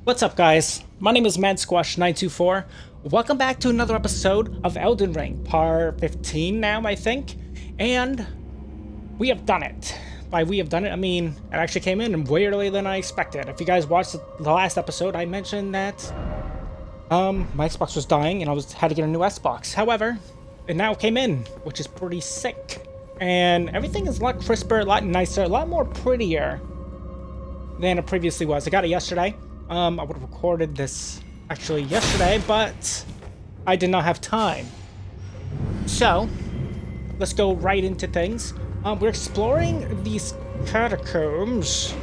What's up, guys? My name is MadSquash924. Welcome back to another episode of Elden Ring, par 15 now, I think. And we have done it. By we have done it, I mean it actually came in way earlier than I expected. If you guys watched the last episode, I mentioned that my Xbox was dying and had to get a new Xbox. However, it now came in, which is pretty sick. And everything is a lot crisper, a lot nicer, a lot more prettier than it previously was. I got it yesterday. I would have recorded this actually yesterday, but I did not have time. So, let's go right into things. We're exploring these catacombs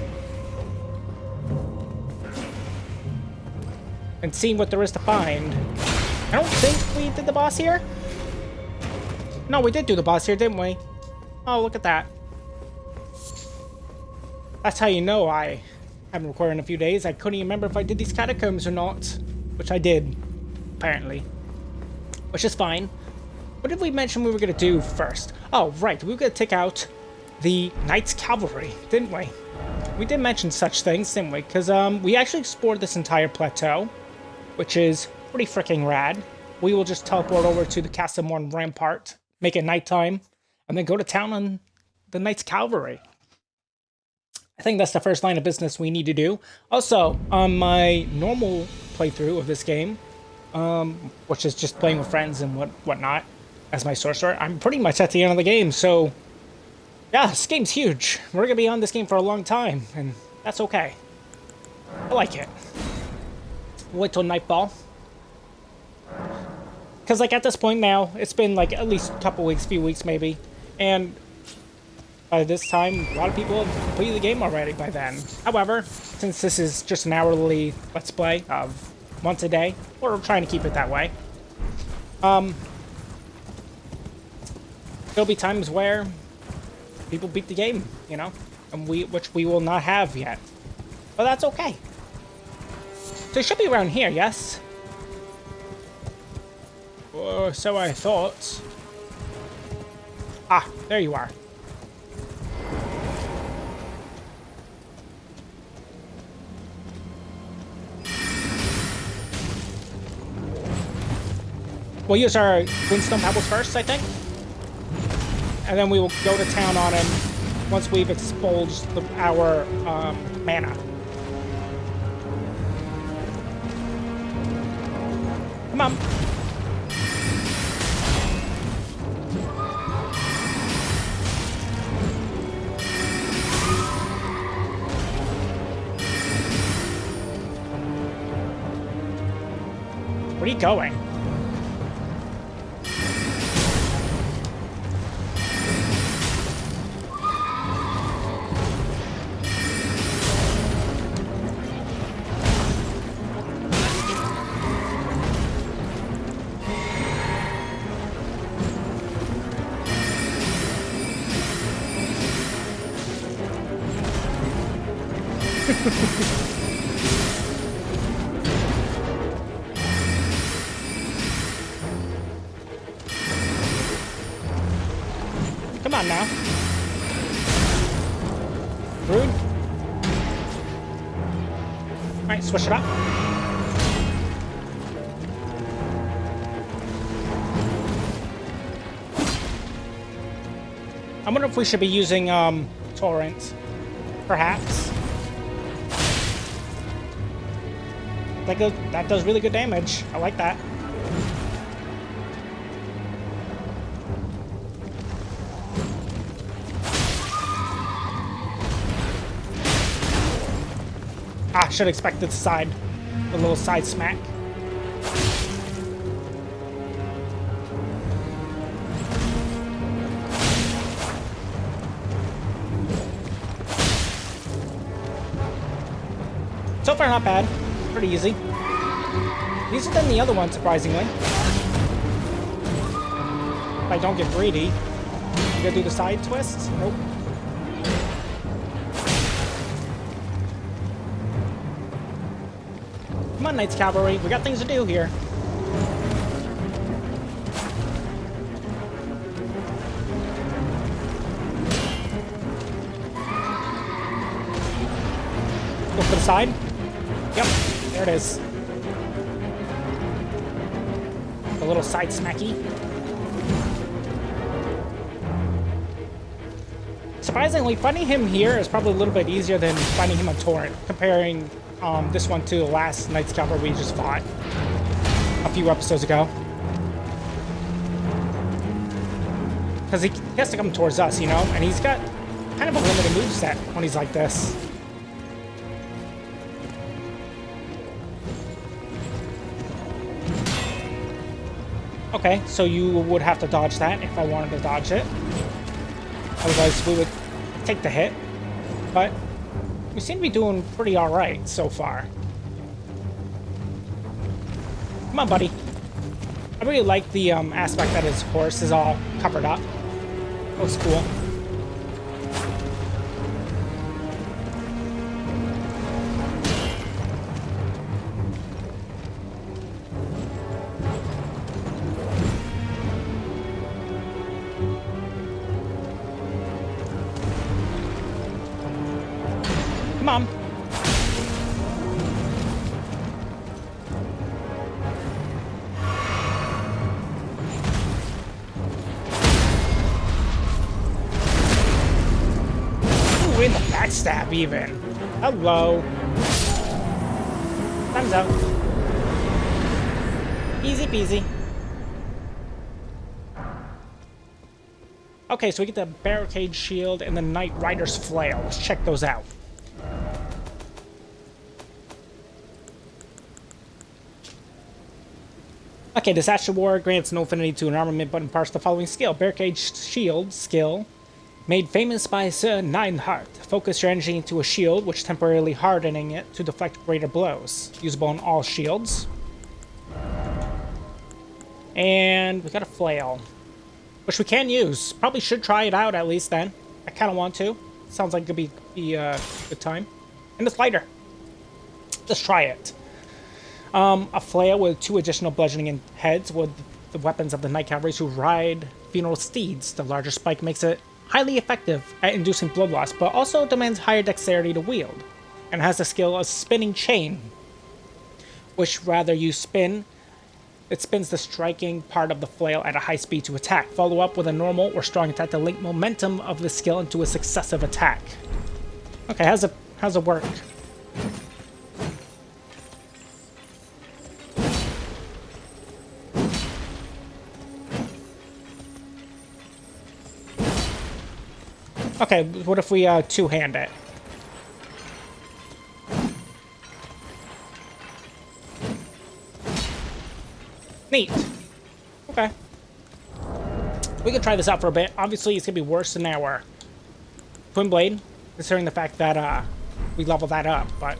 and seeing what there is to find. I don't think we did the boss here. No, we did do the boss here, didn't we? Oh, look at that. That's how you know I haven't recorded in a few days. I couldn't even remember if I did these catacombs or not, which I did, apparently. Which is fine. What did we mention we were going to do first? Oh, right, we were going to take out the Knights Cavalry, didn't we? We did mention such things, didn't we? Because we actually explored this entire plateau, which is pretty freaking rad. We will just teleport over to the Castle Morne Rampart, make it nighttime, and then go to town on the Knights Cavalry. I think that's the first line of business we need to do. Also, on my normal playthrough of this game, which is just playing with friends and whatnot, as my sorcerer, I'm pretty much at the end of the game, so yeah, this game's huge. We're gonna be on this game for a long time, and that's okay. I like it. Wait till nightfall. Because, like, at this point now, it's been, like, at least a couple weeks, few weeks maybe, and by this time, a lot of people have completed the game already by then. However, since this is just an hourly Let's Play of once a day, we're trying to keep it that way. There'll be times where people beat the game, you know, and which we will not have yet. But that's okay. So it should be around here, yes? Or so I thought. Ah, there you are. We'll use our Glintstone Pebbles first, I think. And then we will go to town on him once we've expunged our mana. Come on. Where are you going? Come on now. Rude. Alright, switch it up. I wonder if we should be using Torrent, perhaps. That does really good damage. I like that. Ah, should expect the side, a little side smack. So far, not bad. Pretty easy. Easier than the other one, surprisingly. If I don't get greedy. You gonna do the side twist? Nope. Come on, Knights Cavalry. We got things to do here. Go for the side. Yep. There it is. A little side smacky. Surprisingly, finding him here is probably a little bit easier than finding him on Torrent, comparing this one to the last Knight's Cavalry we just fought a few episodes ago. Because he has to come towards us, you know? And he's got kind of a limited moveset when he's like this. Okay, so you would have to dodge that if I wanted to dodge it. Otherwise, we would take the hit. But we seem to be doing pretty alright so far. Come on, buddy. I really like the aspect that his horse is all covered up. Looks cool. Come on. Ooh, in the backstab even. Hello. Thumbs up. Easy peasy. Okay, so we get the barricade shield and the Knight Rider's flail. Let's check those out. Okay, this Astral War grants no affinity to an armament but imparts the following skill. Barricade Shield skill, made famous by Sir Nineheart. Focus your energy into a shield, which temporarily hardening it to deflect greater blows. Usable on all shields. And we got a flail, which we can use. Probably should try it out at least then. I kind of want to. Sounds like it could be a good time. And it's lighter. Let's try it. A flail with 2 additional bludgeoning heads with the weapons of the Knight Cavalry who ride funeral steeds. The larger spike makes it highly effective at inducing blood loss, but also demands higher dexterity to wield, and has the skill of spinning chain, which rather you spin, it spins the striking part of the flail at a high speed to attack. Follow up with a normal or strong attack to link momentum of the skill into a successive attack. Okay, how's it work? Okay, what if we two-hand it? Neat. Okay. We can try this out for a bit. Obviously, it's going to be worse than our Twin Blade, considering the fact that we leveled that up, but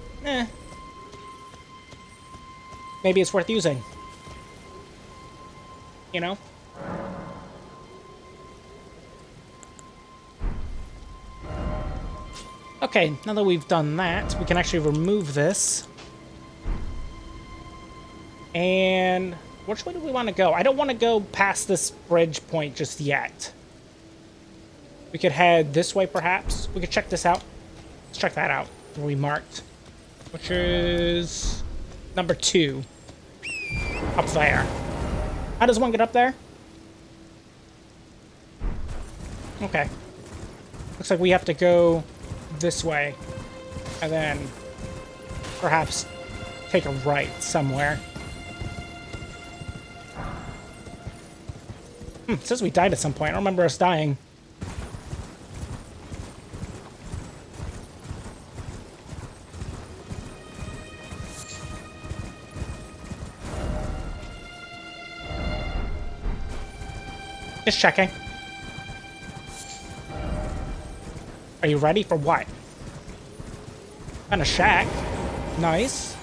maybe it's worth using. You know? Okay, now that we've done that, we can actually remove this. And which way do we want to go? I don't want to go past this bridge point just yet. We could head this way, perhaps. We could check this out. Let's check that out, where we marked. Which is number 2. Up there. How does one get up there? Okay. Looks like we have to go this way, and then perhaps take a right somewhere. It says we died at some point. I don't remember us dying. Just checking. Are you ready for what? And a shack. Nice.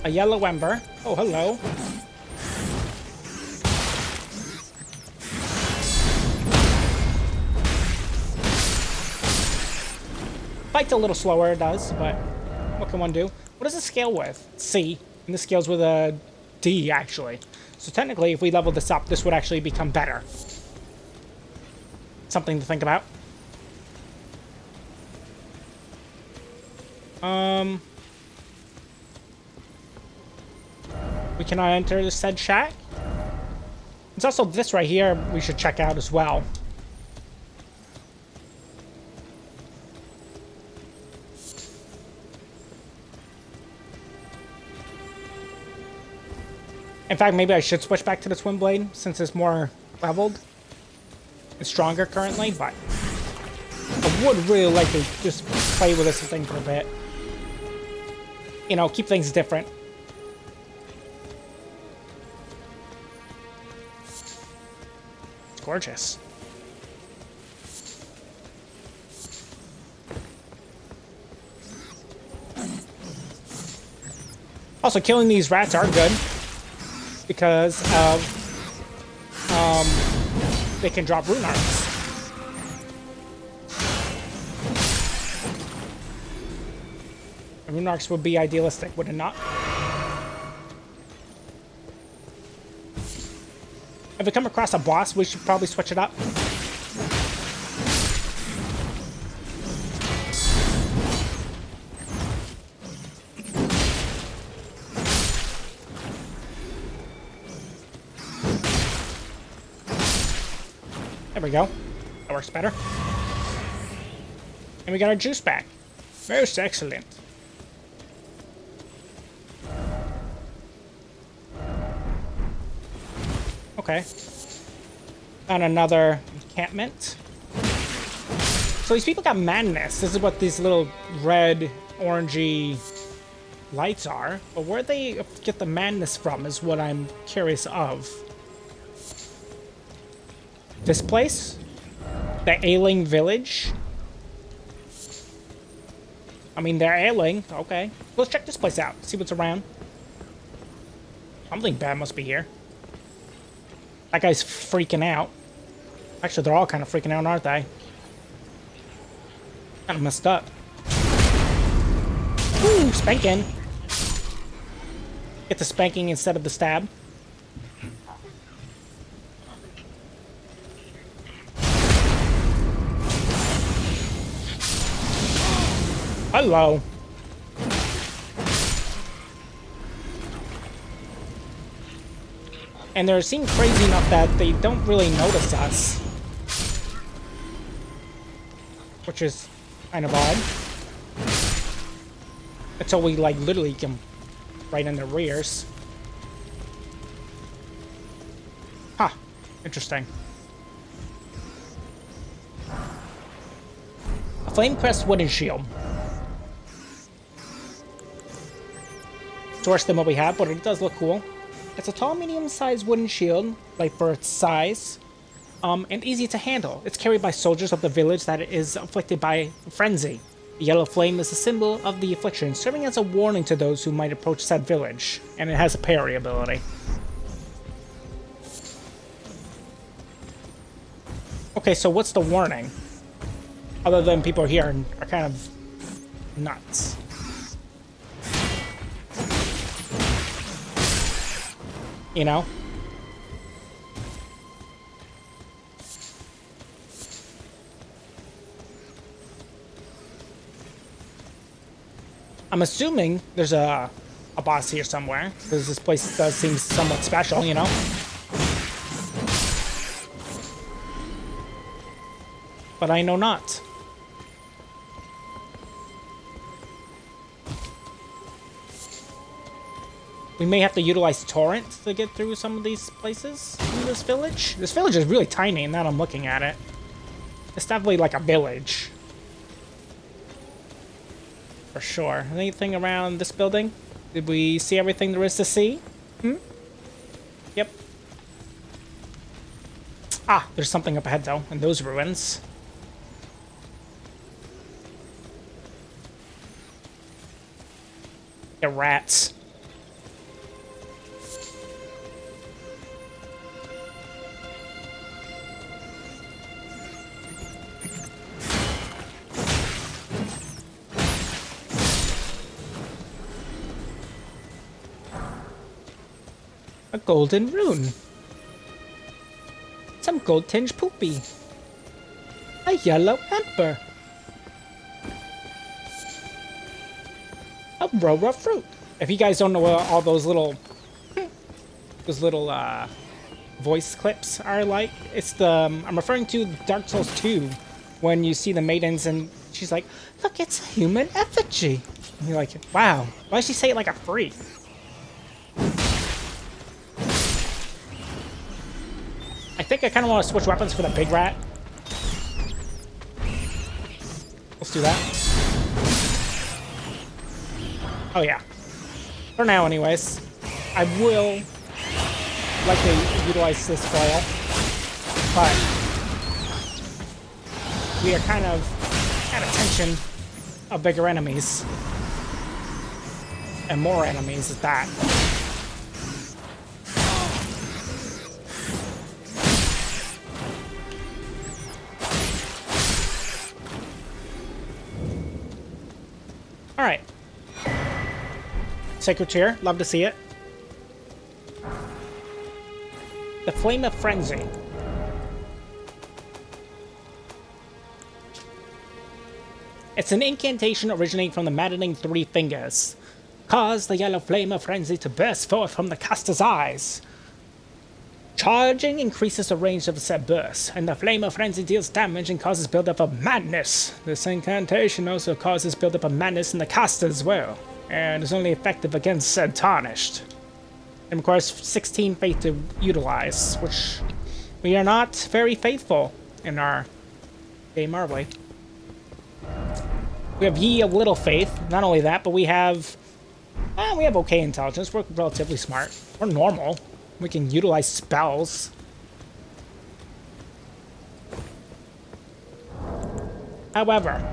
A yellow ember. Oh, hello. Fights a little slower, it does, but what can one do? What does it scale with? C. And this scales with a D, actually. So technically, if we level this up, this would actually become better. Something to think about. we cannot enter the said shack. There's also this right here we should check out as well. In fact, maybe I should switch back to the Twin Blade since it's more leveled and stronger currently, but I would really like to just play with this thing for a bit. You know, keep things different. It's gorgeous. Also, killing these rats are good because of they can drop rune arcs. Rune arcs would be idealistic, would it not? If we come across a boss, we should probably switch it up. There we go. That works better. And we got our juice back. Most excellent. Okay. Found another encampment. So these people got madness. This is what these little red, orangey lights are. But where they get the madness from is what I'm curious of. This place? The Ailing village? I mean, they're Ailing. Okay. Let's check this place out. See what's around. Something bad must be here. That guy's freaking out. Actually, they're all kind of freaking out, aren't they? Kind of messed up. Ooh, spanking. Get the spanking instead of the stab. Hello. And they seem crazy enough that they don't really notice us. Which is kind of odd. Until we, like, literally get right in their rears. Huh. Interesting. A flame crest wooden shield. It's worse than what we have, but it does look cool. It's a tall, medium-sized wooden shield, like for its size, and easy to handle. It's carried by soldiers of the village that is afflicted by frenzy. The yellow flame is a symbol of the affliction, serving as a warning to those who might approach said village, and it has a parry ability. Okay, so what's the warning? Other than people here are kind of nuts. You know? I'm assuming there's a boss here somewhere, because this place does seem somewhat special, you know? But I know not. We may have to utilize torrents to get through some of these places in this village. This village is really tiny now that I'm looking at it. It's definitely like a village. For sure. Anything around this building? Did we see everything there is to see? Yep. Ah, there's something up ahead though, in those ruins. They're rats. A golden rune. Some gold-tinged poopy. A yellow ember. A Rora fruit. If you guys don't know what all those little those little voice clips are like. It's the I'm referring to Dark Souls 2 when you see the maidens and she's like, "Look, it's a human effigy." And you're like, "Wow, why does she say it like a freak?" I think I kind of want to switch weapons for the big rat. Let's do that. Oh yeah. For now, anyways. I will likely utilize this flail, but we are kind of at attention of bigger enemies. And more enemies at that. Alright. Sacred Chair, love to see it. The Flame of Frenzy. It's an incantation originating from the maddening Three Fingers. Cause the yellow flame of frenzy to burst forth from the caster's eyes. Charging increases the range of the said burst, and the flame of frenzy deals damage and causes buildup of madness. This incantation also causes buildup of madness in the caster as well, and is only effective against said tarnished. It requires 16 faith to utilize, which we are not very faithful in our game, are we? We have ye of little faith. Not only that, but we have okay intelligence. We're relatively smart. We're normal. We can utilize spells. However,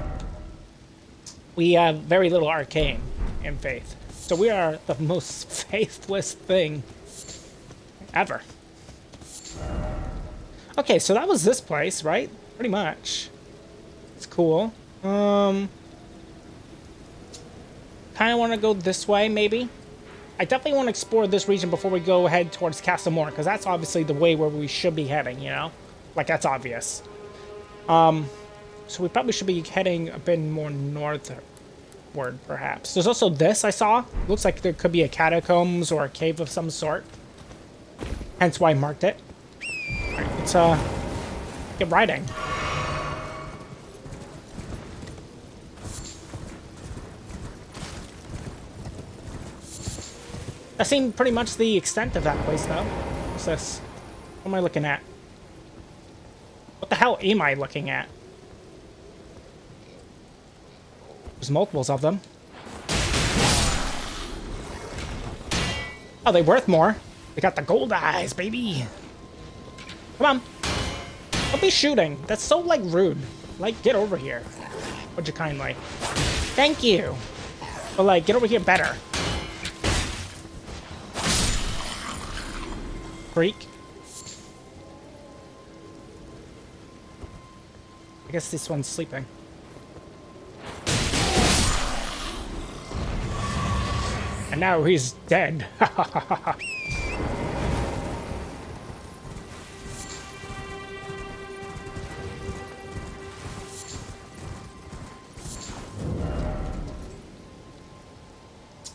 we have very little arcane in faith. So we are the most faithless thing ever. Okay, so that was this place, right? Pretty much. It's cool. Kind of want to go this way, maybe. I definitely want to explore this region before we go ahead towards Castle Morne, because that's obviously the way where we should be heading, you know? Like, that's obvious. So we probably should be heading a bit more northward, perhaps. There's also this I saw. Looks like there could be a catacombs or a cave of some sort. Hence why I marked it. Alright, let's get riding. That seemed pretty much the extent of that place, though. What's this? What am I looking at? What the hell am I looking at? There's multiples of them. Oh, they're worth more. They got the gold eyes, baby. Come on. Don't be shooting. That's so, like, rude. Like, get over here. Would you kindly? Thank you. But, like, get over here better. Freak. I guess this one's sleeping. And now he's dead.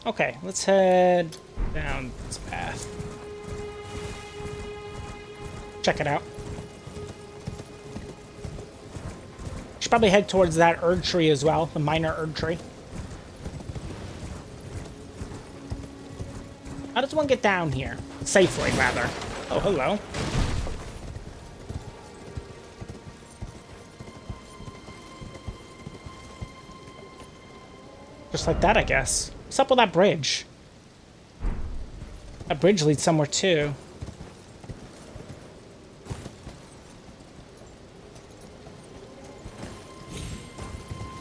Okay, let's head down this path. Check it out. Should probably head towards that Erd tree as well, the minor Erd tree. How does one get down here? Safely, rather. Oh, hello. Just like that, I guess. What's up with that bridge? That bridge leads somewhere, too.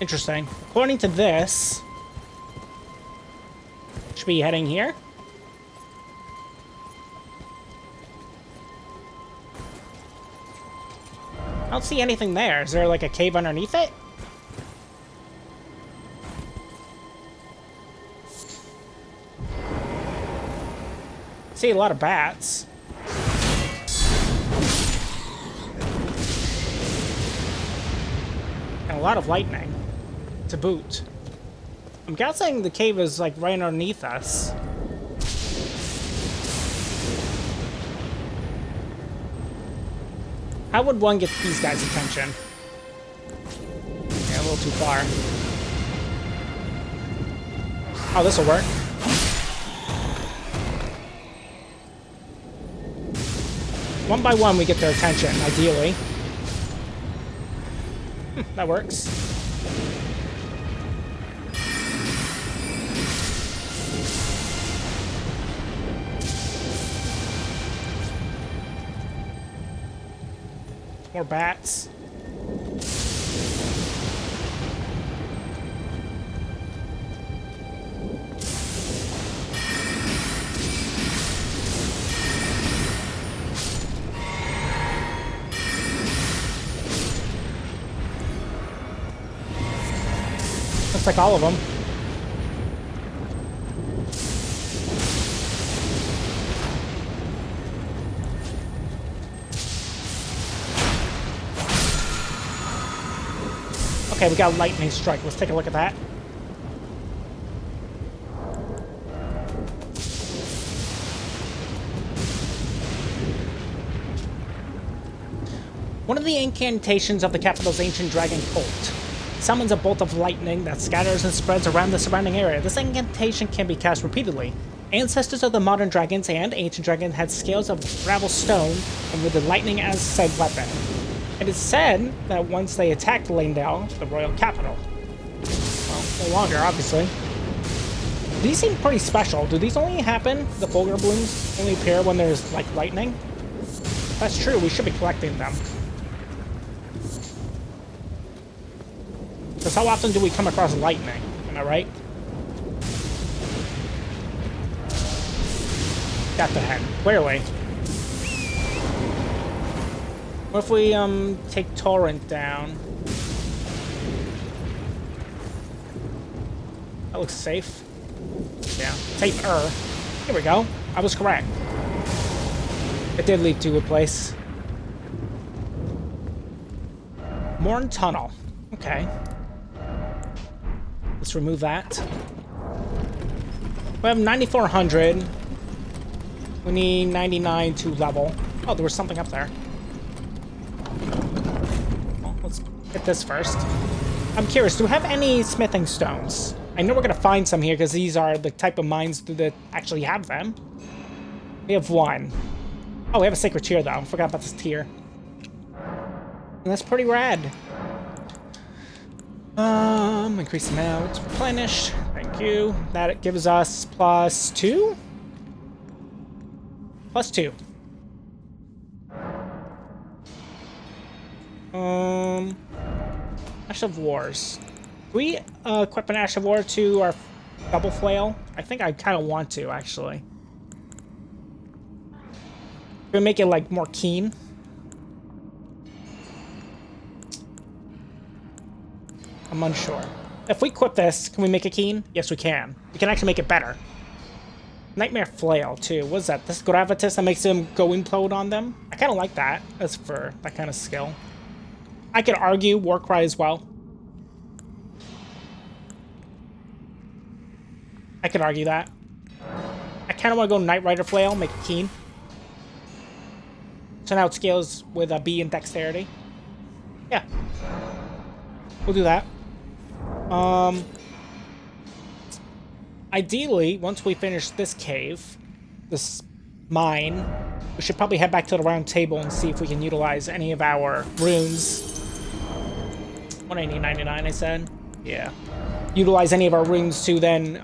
Interesting. According to this, should be heading here. I don't see anything there. Is there like a cave underneath it? I see a lot of bats. And a lot of lightning. To boot. I'm guessing the cave is like right underneath us. I would one get these guys' attention. Yeah, a little too far. Oh, this'll work. One by one, we get their attention, ideally. That works. More bats. Looks like all of them. Okay, we got a lightning strike. Let's take a look at that. One of the incantations of the capital's ancient dragon cult summons a bolt of lightning that scatters and spreads around the surrounding area. This incantation can be cast repeatedly. Ancestors of the modern dragons and ancient dragons had scales of gravel stone and with the lightning as said weapon. It is said that once they attacked Leyndell, the royal capital. Well, no longer, obviously. These seem pretty special. Do these only happen, the Fulgur blooms only appear when there's, like, lightning? If that's true, we should be collecting them. Because how often do we come across lightning? Am I right? Got the head, clearly. What if we, take Torrent down? That looks safe. Yeah, safer. Here we go. I was correct. It did lead to a place. Morne Tunnel. Okay. Let's remove that. We have 9,400. We need 99 to level. Oh, there was something up there. Well, let's hit this first. I'm curious, do we have any smithing stones? I know we're gonna find some here because these are the type of mines that actually have them. We have one. Oh, we have a sacred tier though. Forgot about this tier. And that's pretty rad. Increase amount, replenish. Thank you. That gives us +2? +2. Ash of Wars. Do we equip an Ash of War to our double flail? I think I kind of want to, actually. Can we make it, like, more keen? I'm unsure. If we equip this, can we make it keen? Yes, we can. We can actually make it better. Nightmare Flail, too. What's that? This gravitas that makes them go implode on them? I kind of like that. As for that kind of skill. I could argue Warcry as well. I could argue that. I kind of want to go Knight Rider Flail, make it keen. So now it scales with a B in Dexterity. Yeah. We'll do that. Ideally, once we finish this cave, this mine, we should probably head back to the round table and see if we can utilize any of our runes. 180.99, I said? Yeah. Utilize any of our runes to then,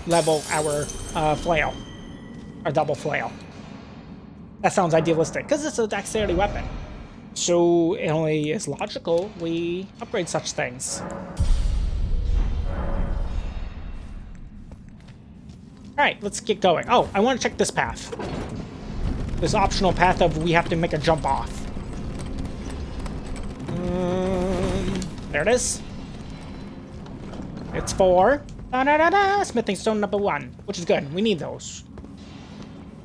level our, flail. Our double flail. That sounds idealistic, because it's a dexterity weapon. So it only is logical we upgrade such things. Alright, let's get going. Oh, I want to check this path. This optional path of we have to make a jump off. There it is. It's for smithing stone number 1, which is good. We need those.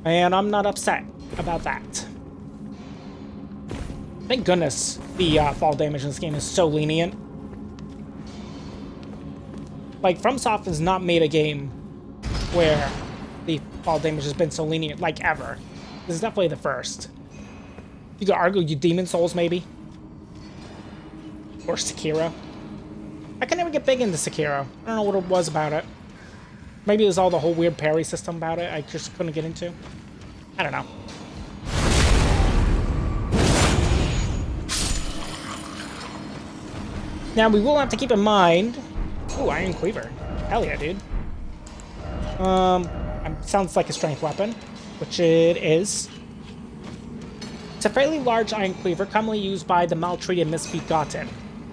And I'm not upset about that. Thank goodness the fall damage in this game is so lenient. Like, FromSoft has not made a game where the fall damage has been so lenient, like, ever. This is definitely the first. You could argue you Demon Souls, maybe. Or Sekiro. I can never get big into Sekiro. I don't know what it was about it. Maybe it was all the whole weird parry system about it I just couldn't get into. I don't know. Now, we will have to keep in mind... Ooh, Iron Cleaver. Hell yeah, dude. Sounds like a strength weapon, which it is. It's a fairly large Iron Cleaver, commonly used by the maltreated misbegotten.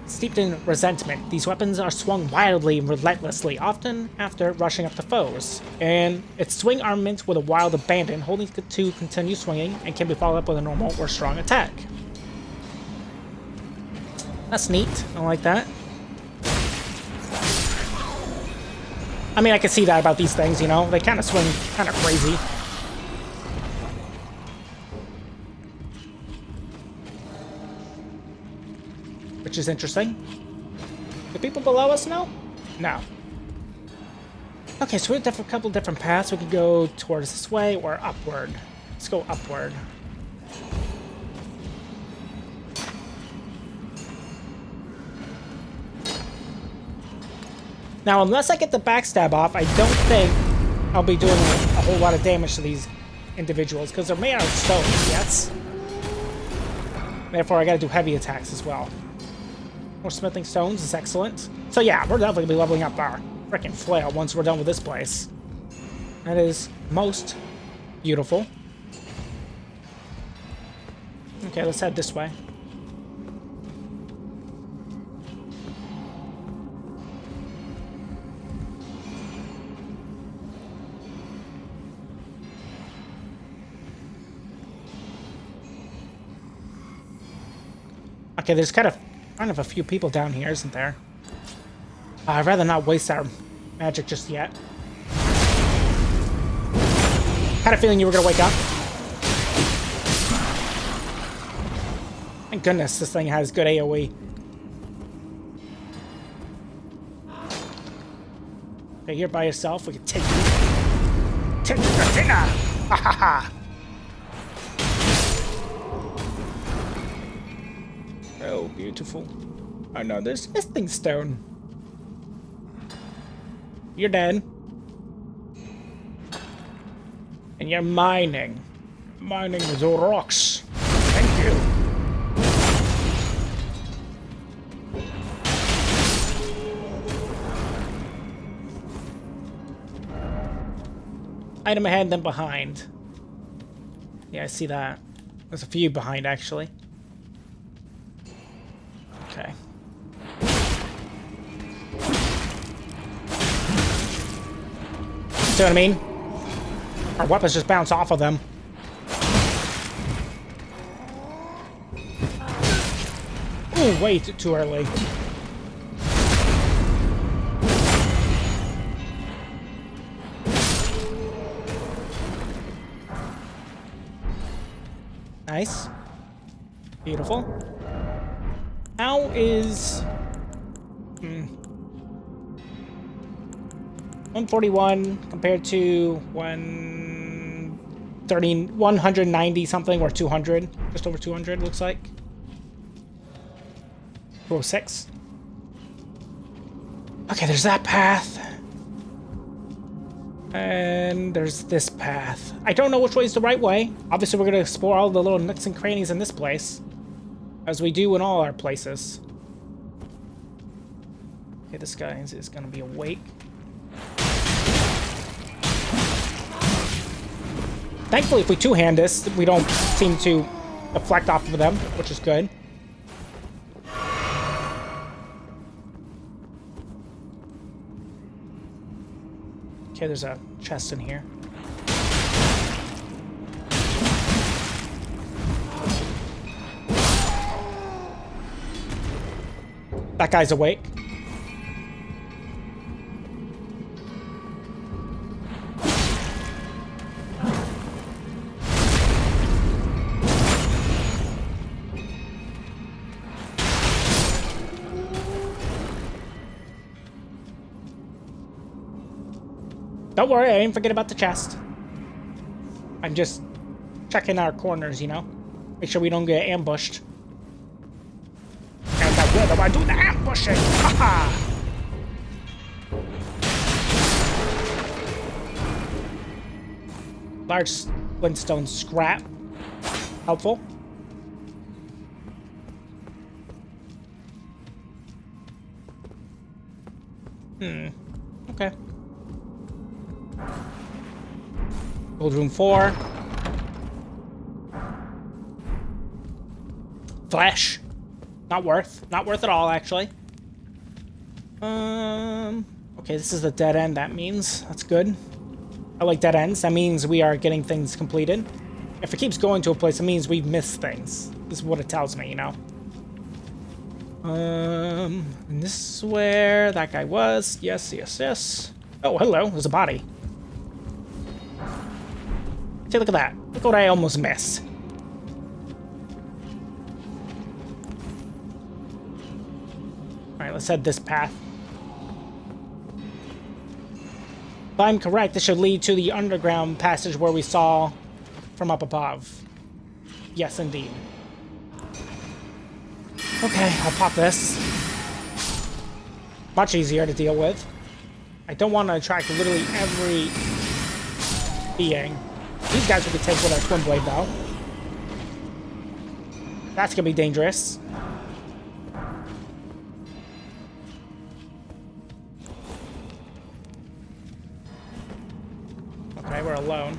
Steeped in resentment, these weapons are swung wildly and relentlessly, often after rushing up to foes. And its swing armament with a wild abandon, holding to continue swinging, and can be followed up with a normal or strong attack. That's neat. I like that. I mean, I can see that about these things, you know? They kind of swing kind of crazy. Which is interesting. Do people below us know? No. Okay, so we have a couple different paths. We can go towards this way or upward. Let's go upward. Now, unless I get the backstab off, I don't think I'll be doing a whole lot of damage to these individuals, because they're made out of stone, yes? Therefore, I gotta do heavy attacks as well. More smithing stones is excellent. So yeah, we're definitely gonna be leveling up our freaking flail once we're done with this place. That is most beautiful. Okay, let's head this way. Okay, there's kind of a few people down here, isn't there? I'd rather not waste our magic just yet. Had a feeling you were gonna wake up. Thank goodness this thing has good AoE. Okay, you're by yourself. We can take you. Take you to dinner! Ha ha ha! Oh, beautiful. Oh no, there's Smithing Stone. You're dead. And you're mining. Mining the rocks. Thank you. Item ahead, then behind. Yeah, I see that. There's a few behind, actually. Okay. See what I mean? Our weapons just bounce off of them. Ooh, way too early. Nice. Beautiful. How is... 141 compared to 130, 190 something, or 200. Just over 200, looks like. 206. Okay, there's that path. And there's this path. I don't know which way is the right way. Obviously, we're going to explore all the little nooks and crannies in this place, as we do in all our places. Okay, this guy is going to be awake. Thankfully, if we two-hand this, we don't seem to deflect off of them, which is good. Okay, there's a chest in here. That guy's awake. Don't worry, I didn't forget about the chest. I'm just checking our corners, you know? Make sure we don't get ambushed. And I will if I do the ambushing! Haha! Large flintstone scrap. Helpful. Okay. Gold room 4. Flesh. Not worth. Not worth at all, actually. Okay, this is the dead end, that means. That's good. I like dead ends. That means we are getting things completed. If it keeps going to a place, it means we've missed things. This is what it tells me, you know? And this is where that guy was. Yes, yes, yes. Oh, hello. There's a body. Take a look at that. Look what I almost missed. Alright, let's head this path. If I'm correct, this should lead to the underground passage where we saw from up above. Yes, indeed. Okay, I'll pop this. Much easier to deal with. I don't want to attract literally every being. These guys we could take with our twin blade, though. That's gonna be dangerous. Okay, we're alone.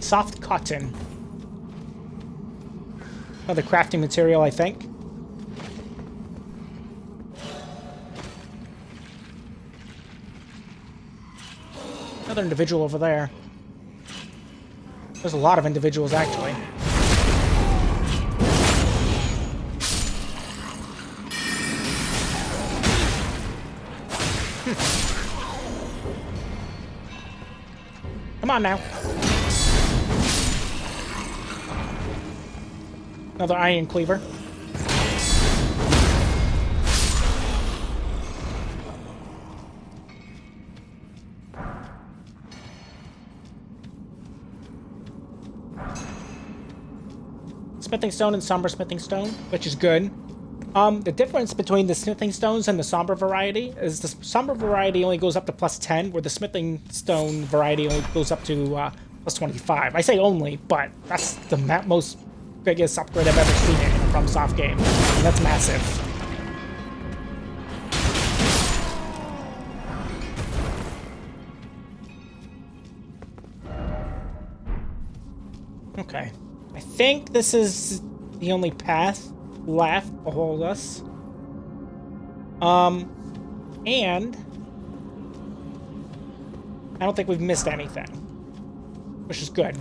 Soft cotton. Another crafting material, I think. Another individual over there. There's a lot of individuals, actually. Come on now. Another iron cleaver. Smithing stone and somber smithing stone, which is good. The difference between the smithing stones and the somber variety is the somber variety only goes up to +10, where the smithing stone variety only goes up to +25. I say only, but that's the most biggest upgrade I've ever seen in a FromSoft game. And that's massive. Okay. I think this is the only path left to hold us. And I don't think we've missed anything, which is good.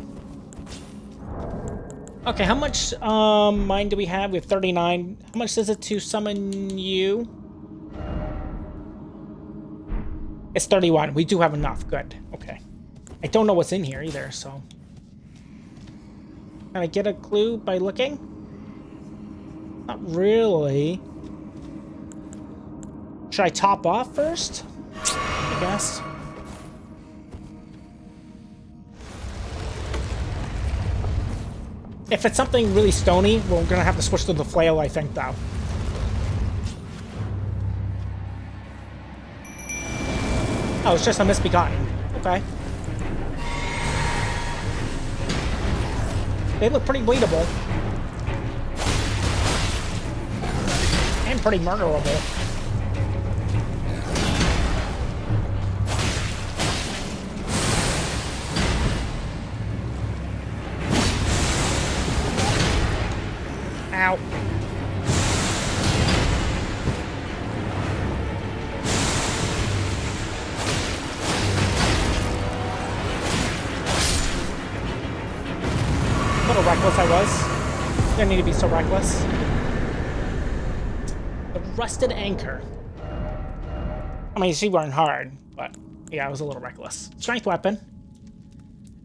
Okay, how much mine do we have? We have 39. How much is it to summon you? It's 31. We do have enough. Good. Okay. I don't know what's in here either, so... Can I get a clue by looking? Not really. Should I top off first? I guess. If it's something really stony, we're gonna have to switch to the flail, I think, though. Oh, it's just a misbegotten. Okay. They look pretty bleedable. And pretty murderable. Ow. A little reckless I was. Didn't need to be so reckless. The rusted anchor. I mean, she weren't hard, but yeah, I was a little reckless. Strength weapon.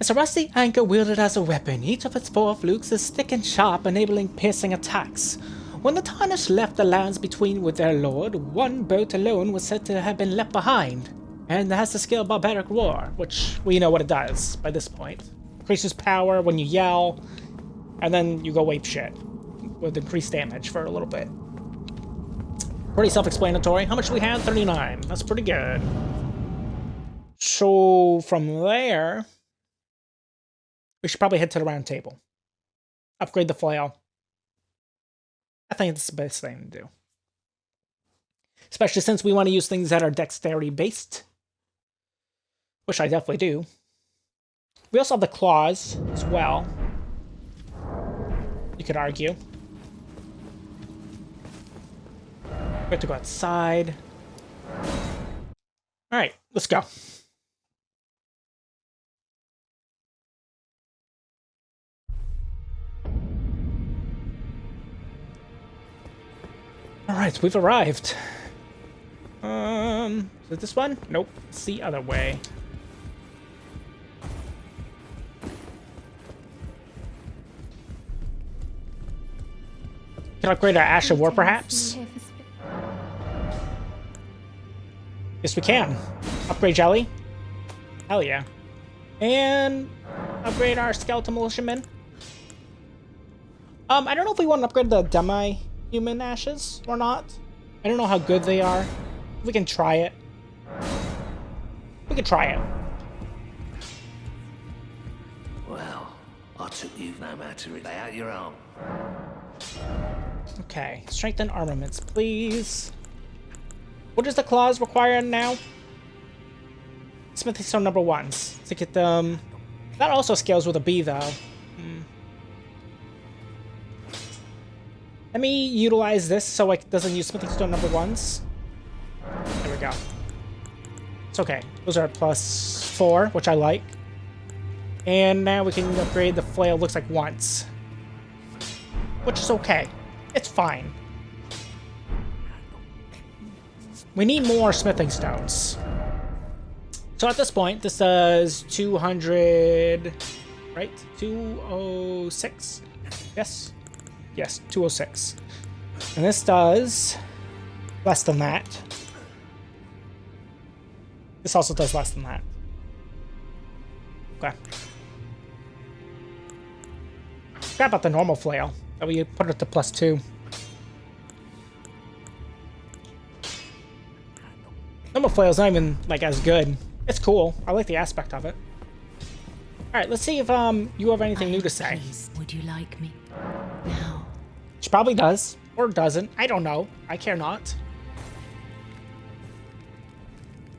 It's a rusty anchor wielded as a weapon. Each of its 4 flukes is thick and sharp, enabling piercing attacks. When the tarnished left the lands between with their lord, one boat alone was said to have been left behind, and has the skill Barbaric Roar, which we know what it does by this point. increases power when you yell, and then you go ape shit with increased damage for a little bit. Pretty self-explanatory. How much do we have? 39. That's pretty good. So from there, we should probably head to the round table. Upgrade the flail. I think it's the best thing to do. Especially since we want to use things that are dexterity-based. Which I definitely do. We also have the claws as well. You could argue. We have to go outside. Alright, let's go. Alright, we've arrived. Is it this one? Nope. It's the other way. Can upgrade our Ash of War, perhaps? Yes, we can. Upgrade Jelly. Hell yeah. And upgrade our Skeleton Militiamen. I don't know if we want to upgrade the Demi-Human Ashes or not. I don't know how good they are. We can try it. We can try it. Well, I took you no matter it. Lay out your arm. Okay, strengthen armaments, please. What does the claws require now? Smithy stone number 1s to get them. That also scales with a B though. Let me utilize this so it doesn't use smithing stone number 1s. There we go. It's okay. Those are +4, which I like. And now we can upgrade the flail, looks like once. Which is okay. It's fine. We need more smithing stones. So at this point, this does 200, right? 206? Yes? Yes, 206. And this does less than that. This also does less than that. Okay. Forgot about the normal flail. That we put it to +2. Normal flail's not even, like, as good. It's cool. I like the aspect of it. Alright, let's see if, you have anything new to say. Please, would you like me? Now. She probably does. Or doesn't. I don't know. I care not.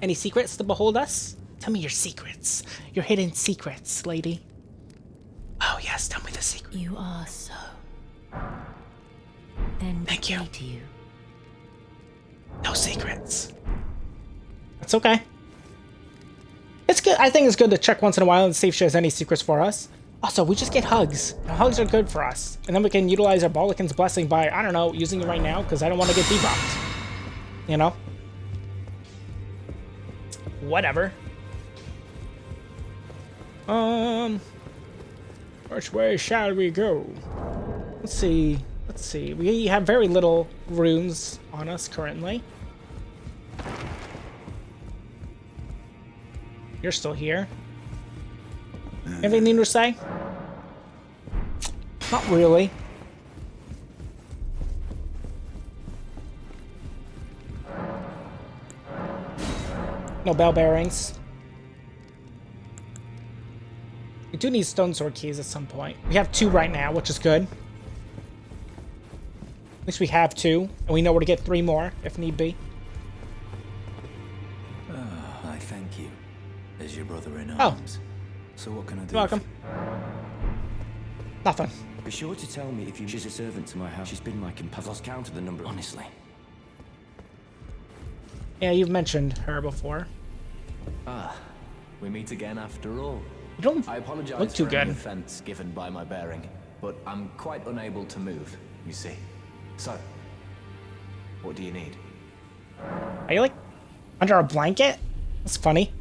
Any secrets to behold us? Tell me your secrets. Your hidden secrets, lady. Oh, yes. Tell me the secret. You are so. Then Thank you. to you. No secrets. That's okay. It's good. I think it's good to check once in a while and see if she has any secrets for us. Also, we just get hugs. And hugs are good for us. And then we can utilize our Ballican's Blessing by, I don't know, using it right now because I don't want to get debuffed. You know? Whatever. Which way shall we go? Let's see. Let's see. We have very little runes on us currently. You're still here. Anything to say? Not really. No bell bearings. We do need stone sword keys at some point. We have 2 right now, which is good. At least we have 2, and we know where to get 3 more, if need be. I thank you. As your brother in Oh. arms. So what can I do? You're welcome. Nothing. Be sure to tell me if she's a servant to my house. She's been my companion. I've lost count of the number, honestly. Yeah, you've mentioned her before. Ah, we meet again after all. You don't I apologize look too for any good. offense given by my bearing, but I'm quite unable to move, you see. So, what do you need? Are you like under a blanket? That's funny.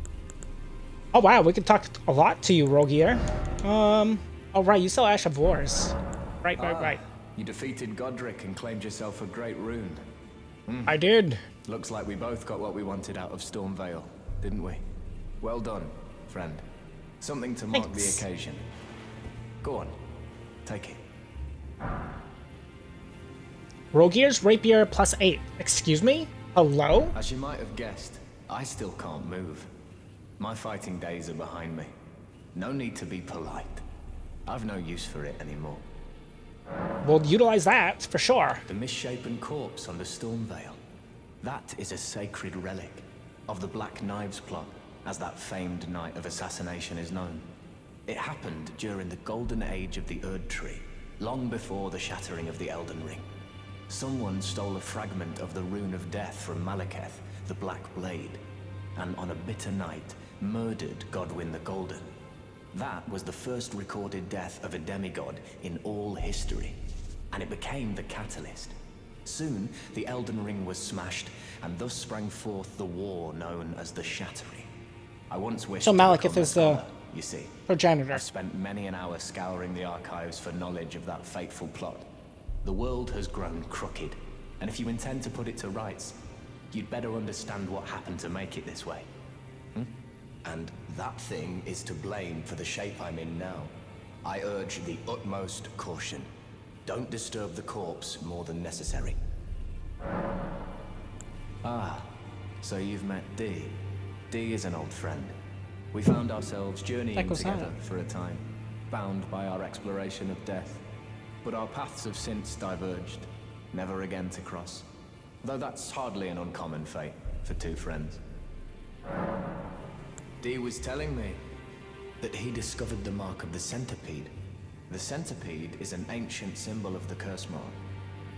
Oh wow, we can talk a lot to you, Rogier. Oh right, you sell Ash of Wars. Right. You defeated Godric and claimed yourself a great rune. I did. Looks like we both got what we wanted out of Stormvale, didn't we? Well done, friend. Something to mark Thanks. the occasion. Go on, take it. Rogier's Rapier +8. Excuse me? Hello? As you might have guessed, I still can't move. My fighting days are behind me. No need to be polite. I've no use for it anymore. We'll utilize that, for sure. The misshapen corpse on the Stormveil. That is a sacred relic of the Black Knives plot, as that famed night of assassination is known. It happened during the golden age of the Erd Tree, long before the shattering of the Elden Ring. Someone stole a fragment of the Rune of Death from Malekith, the Black Blade, and on a bitter night, murdered Godwyn the Golden. That was the first recorded death of a demigod in all history, and it became the catalyst. Soon, the Elden Ring was smashed, and thus sprang forth the war known as the Shattering. I once wished So to Malekith become a is the scholar, you see. progenitor. I've spent many an hour scouring the archives for knowledge of that fateful plot. The world has grown crooked, and if you intend to put it to rights, you'd better understand what happened to make it this way. And that thing is to blame for the shape I'm in now. I urge the utmost caution. Don't disturb the corpse more than necessary. Ah, so you've met Dee. Dee is an old friend. We found ourselves journeying was together that? for a time, bound by our exploration of death. But our paths have since diverged, never again to cross. Though that's hardly an uncommon fate for two friends. Dee was telling me that he discovered the mark of the centipede. The centipede is an ancient symbol of the curse mark.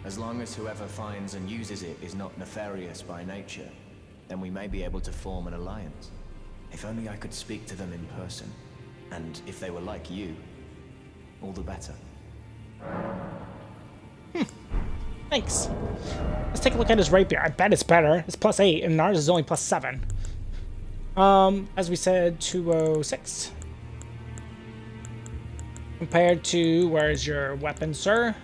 As long as whoever finds and uses it is not nefarious by nature, then we may be able to form an alliance. If only I could speak to them in person. And if they were like you, all the better. Thanks. Let's take a look at his rapier. I bet it's better. It's +8, and ours is only +7. As we said, 206. Compared to, where's your weapon, sir?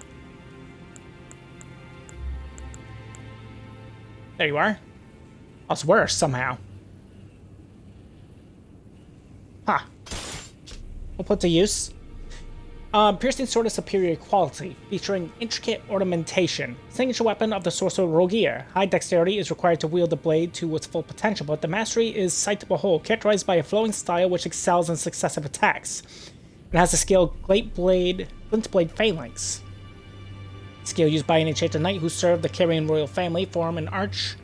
There you are. Oh, it's worse, somehow. Huh. We'll put to use. Piercing sword of superior quality, featuring intricate ornamentation. Signature weapon of the sorcerer Rogier. High dexterity is required to wield the blade to its full potential, but the mastery is sight to behold, characterized by a flowing style which excels in successive attacks. It has the skill Glint Blade Phalanx. Skill used by an enchanted knight who served the Carrion royal family. Form an arch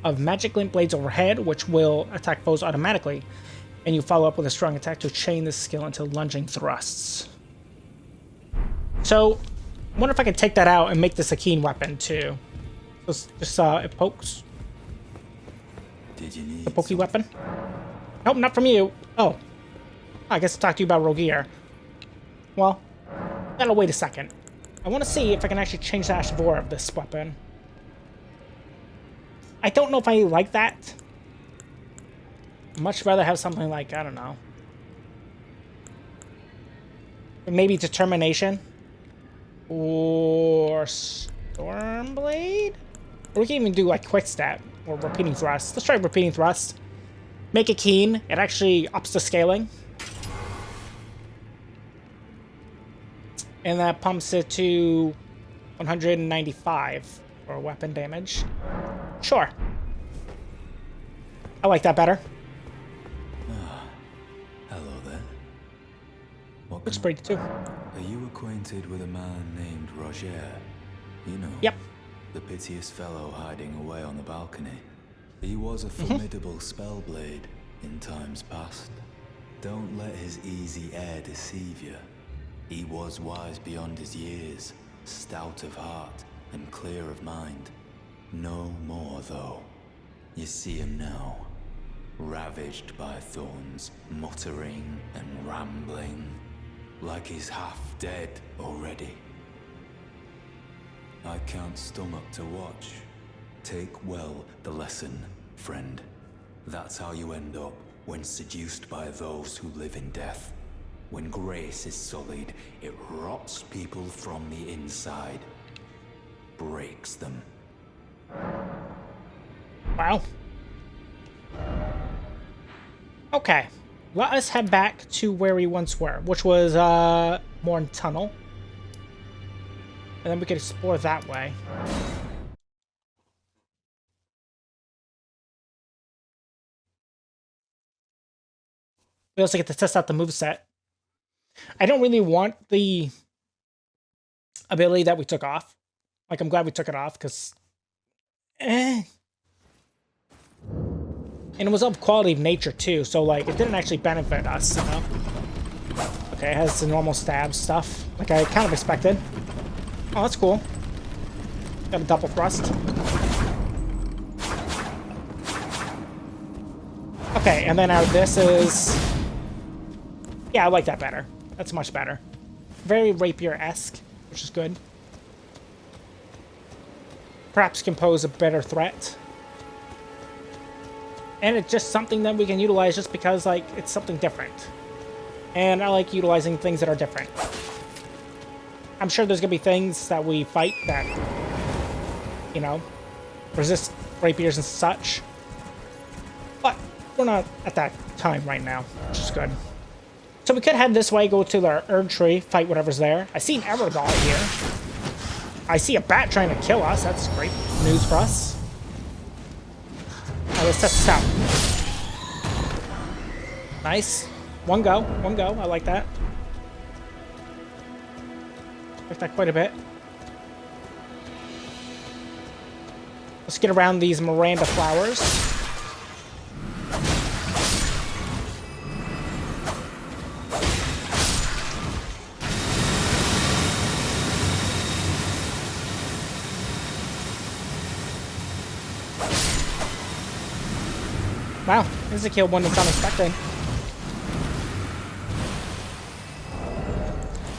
of magic glint blades overhead, which will attack foes automatically. And you follow up with a strong attack to chain this skill into lunging thrusts. So, I wonder if I could take that out and make this a keen weapon too. Just it pokes. Did you need A pokey weapon? Nope, not from you. Oh. I guess I'll talk to you about Rogier. Well, that'll wait a second. I want to see if I can actually change the Ashavor of this weapon. I don't know if I like that. I'd much rather have something like, I don't know. Maybe Determination. Or Stormblade? Or we can even do like Quick Step or Repeating Thrust. Let's try Repeating Thrust. Make it keen. It actually ups the scaling. And that pumps it to 195 for weapon damage. Sure. I like that better. Hello there. What Looks can- pretty too. Are you acquainted with a man named Rogier? You know, Yep. the piteous fellow hiding away on the balcony. He was a formidable spellblade in times past. Don't let his easy air deceive you. He was wise beyond his years, stout of heart and clear of mind. No more, though. You see him now, ravaged by thorns, muttering and rambling, like he's half dead already. I can't stomach to watch. Take well the lesson, friend. That's how you end up when seduced by those who live in death. When grace is sullied, it rots people from the inside, breaks them. Wow. Okay. let us head back to where we once were, which was Morne Tunnel. And then we can explore that way. We also get to test out the moveset. I don't really want the ability that we took off. Like, I'm glad we took it off, because... And it was of quality of nature, too, so, like, it didn't actually benefit us, you know? Okay, it has the normal stab stuff, like I kind of expected. Oh, that's cool. Got a double thrust. Okay, and then now this is... Yeah, I like that better. That's much better. Very rapier-esque, which is good. Perhaps can pose a better threat. And it's just something that we can utilize just because, like, it's something different. And I like utilizing things that are different. I'm sure there's gonna be things that we fight that, you know, resist rapiers and such. But we're not at that time right now, which is good. So we could head this way, go to the Erd Tree, fight whatever's there. I see an Everdoll here. I see a bat trying to kill us. That's great news for us. Alright, let's test this out. Nice. One go. One go. I like that. Like that quite a bit. Let's get around these Miranda flowers. Wow, this is a kill one that's unexpected.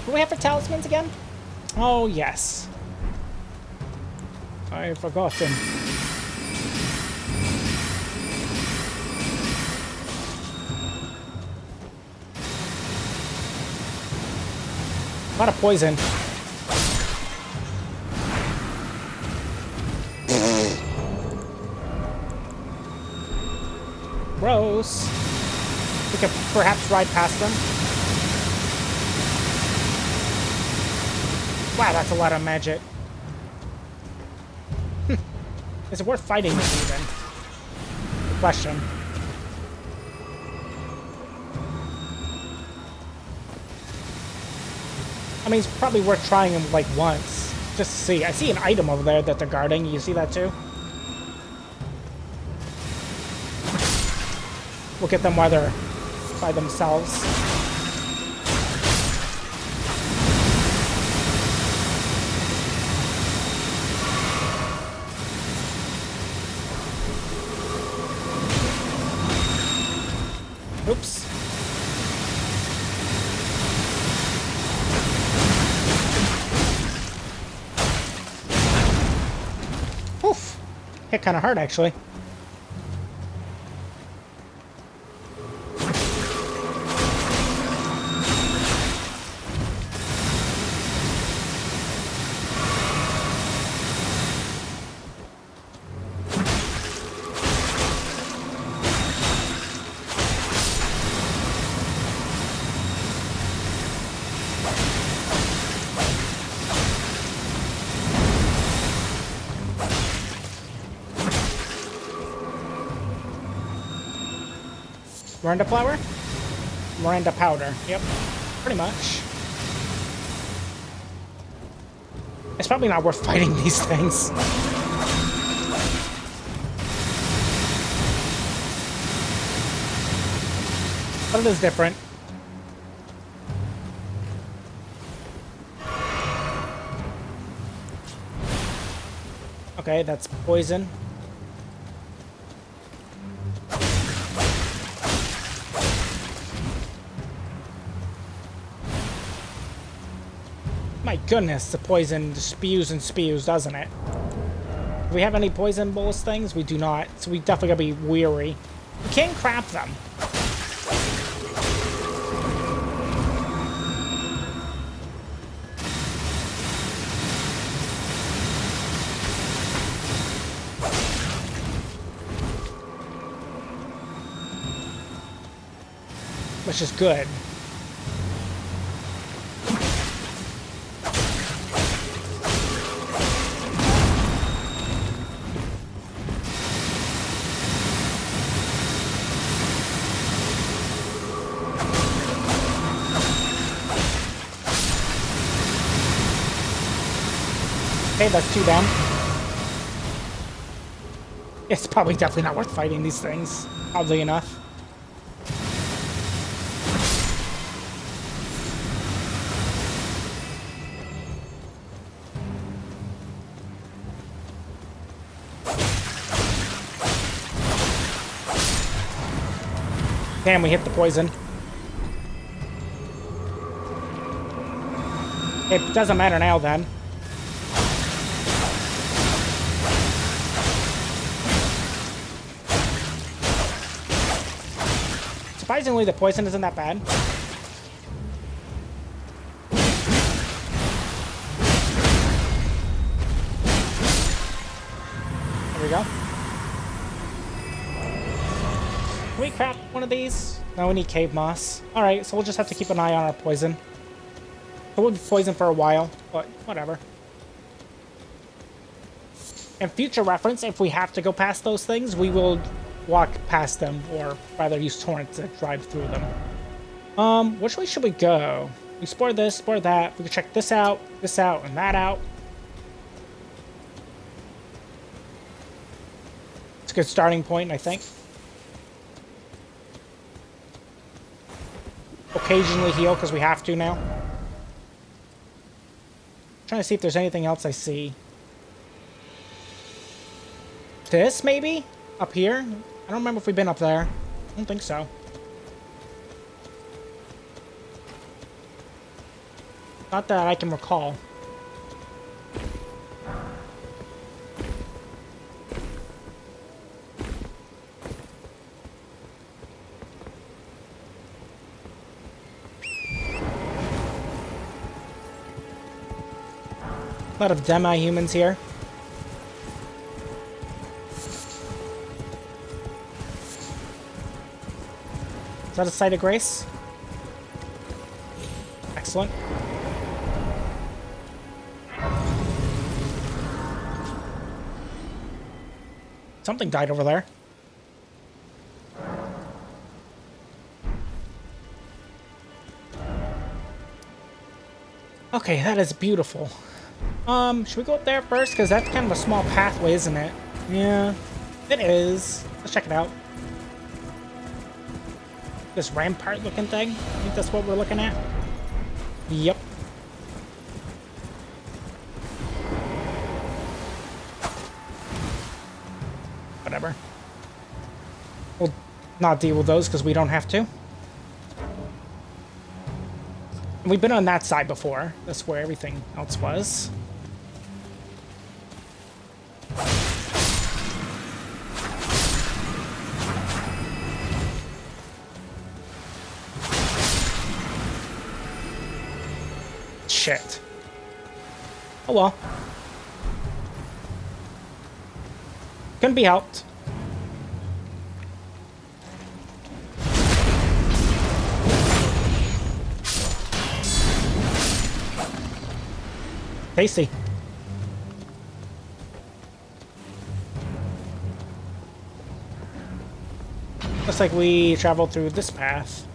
What do we have for talismans again? Oh, yes. I've forgotten. A lot of poison. Gross. We could perhaps ride past them. Wow, that's a lot of magic. Is it worth fighting this even? Good question. I mean, it's probably worth trying them like once, just to see. I see an item over there that they're guarding. You see that too? We'll get them while they're by themselves. Oops. Oof. Hit kind of hard, actually. Miranda flower? Miranda powder. Yep. Pretty much. It's probably not worth fighting these things. But it is different. Okay, that's poison. My goodness, the poison spews and spews, doesn't it? Do we have any poison bolus things? We do not, so we definitely gotta be weary. We can craft them. which is good. Okay, that's 2 down. It's probably definitely not worth fighting these things, oddly enough. Damn, we hit the poison. It doesn't matter now then. Surprisingly, the poison isn't that bad. There we go. Can we craft one of these? No, we need cave moss. Alright, so we'll just have to keep an eye on our poison. So we'll be poisoned for a while, but whatever. And future reference, if we have to go past those things, we will walk past them, or rather use torrents to drive through them. Which way should we go? We explore this, explore that. We can check this out, and that out. It's a good starting point, I think. Occasionally heal, because we have to now. Trying to see if there's anything else I see. This, maybe? Up here? I don't remember if we've been up there. I don't think so. Not that I can recall. A lot of demi-humans here. Is that a site of grace? Excellent. Something died over there. Okay, that is beautiful. Should we go up there first? Because that's kind of a small pathway, isn't it? Yeah, it is. Let's check it out. This rampart looking thing? I think that's what we're looking at. Yep. Whatever. We'll not deal with those because we don't have to. We've been on that side before. That's where everything else was. Shit. Oh well. Couldn't be helped. Tasty. Looks like we traveled through this path.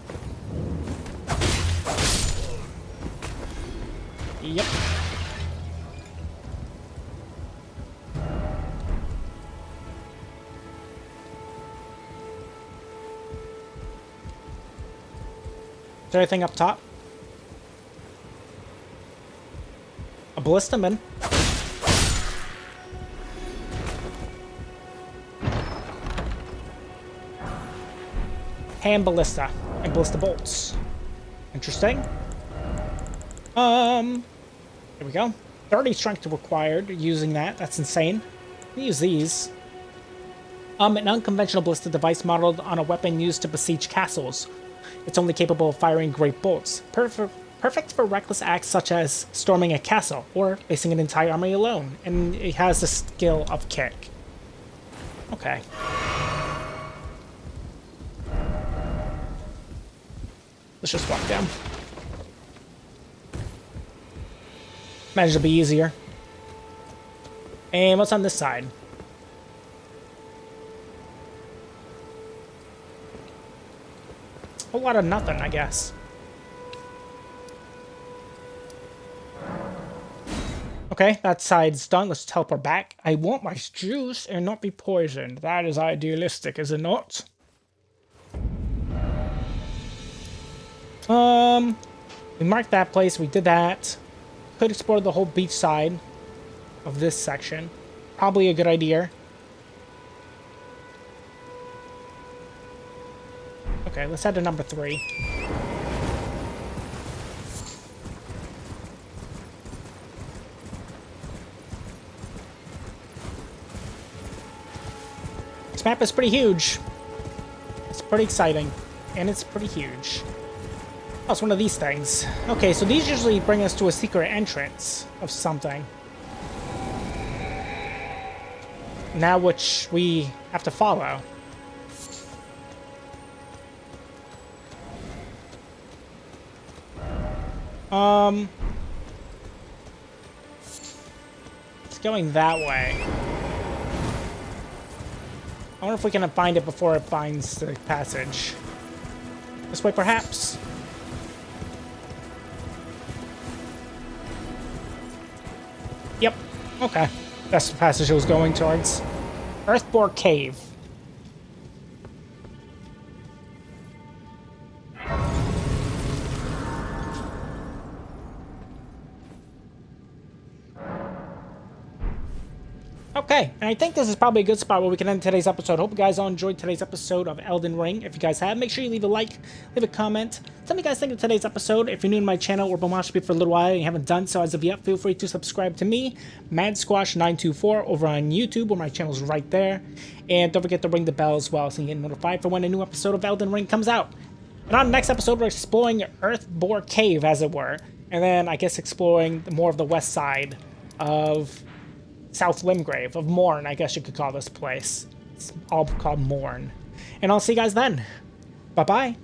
Yep. Is there anything up top? A ballistaman. Hand ballista and ballista bolts. Interesting. Here we go. 30 strength required using that. That's insane. We use these. An unconventional ballista device modeled on a weapon used to besiege castles. It's only capable of firing great bolts. Perfect for reckless acts such as storming a castle or facing an entire army alone. And it has the skill of kick. Okay. Let's just walk down. Imagine it'll be easier. And what's on this side? A lot of nothing, I guess. Okay, that side's done. Let's teleport back. I want my juice and not be poisoned. That is idealistic, is it not? We marked that place. We did that. Could explore the whole beach side of this section. Probably a good idea. Okay, let's head to number 3. This map is pretty huge. It's pretty exciting. And it's pretty huge. Oh, it's one of these things. Okay, so these usually bring us to a secret entrance of something. Now which we have to follow. It's going that way. I wonder if we can find it before it finds the passage. This way, perhaps? Yep. Okay. That's the passage it was going towards. Earthbore Cave. Okay, and I think this is probably a good spot where we can end today's episode. Hope you guys all enjoyed today's episode of Elden Ring. If you guys have, make sure you leave a like, leave a comment. Tell me what you guys think of today's episode. If you're new to my channel or been watching me for a little while and you haven't done so as of yet, feel free to subscribe to me, MadSquash924, over on YouTube, where my channel's right there. And don't forget to ring the bell as well so you can get notified for when a new episode of Elden Ring comes out. And on the next episode, we're exploring Earthbore Cave, as it were. And then, I guess, exploring more of the west side of South Limgrave, of Morne, I guess you could call this place. It's all called Morne. And I'll see you guys then. Bye-bye.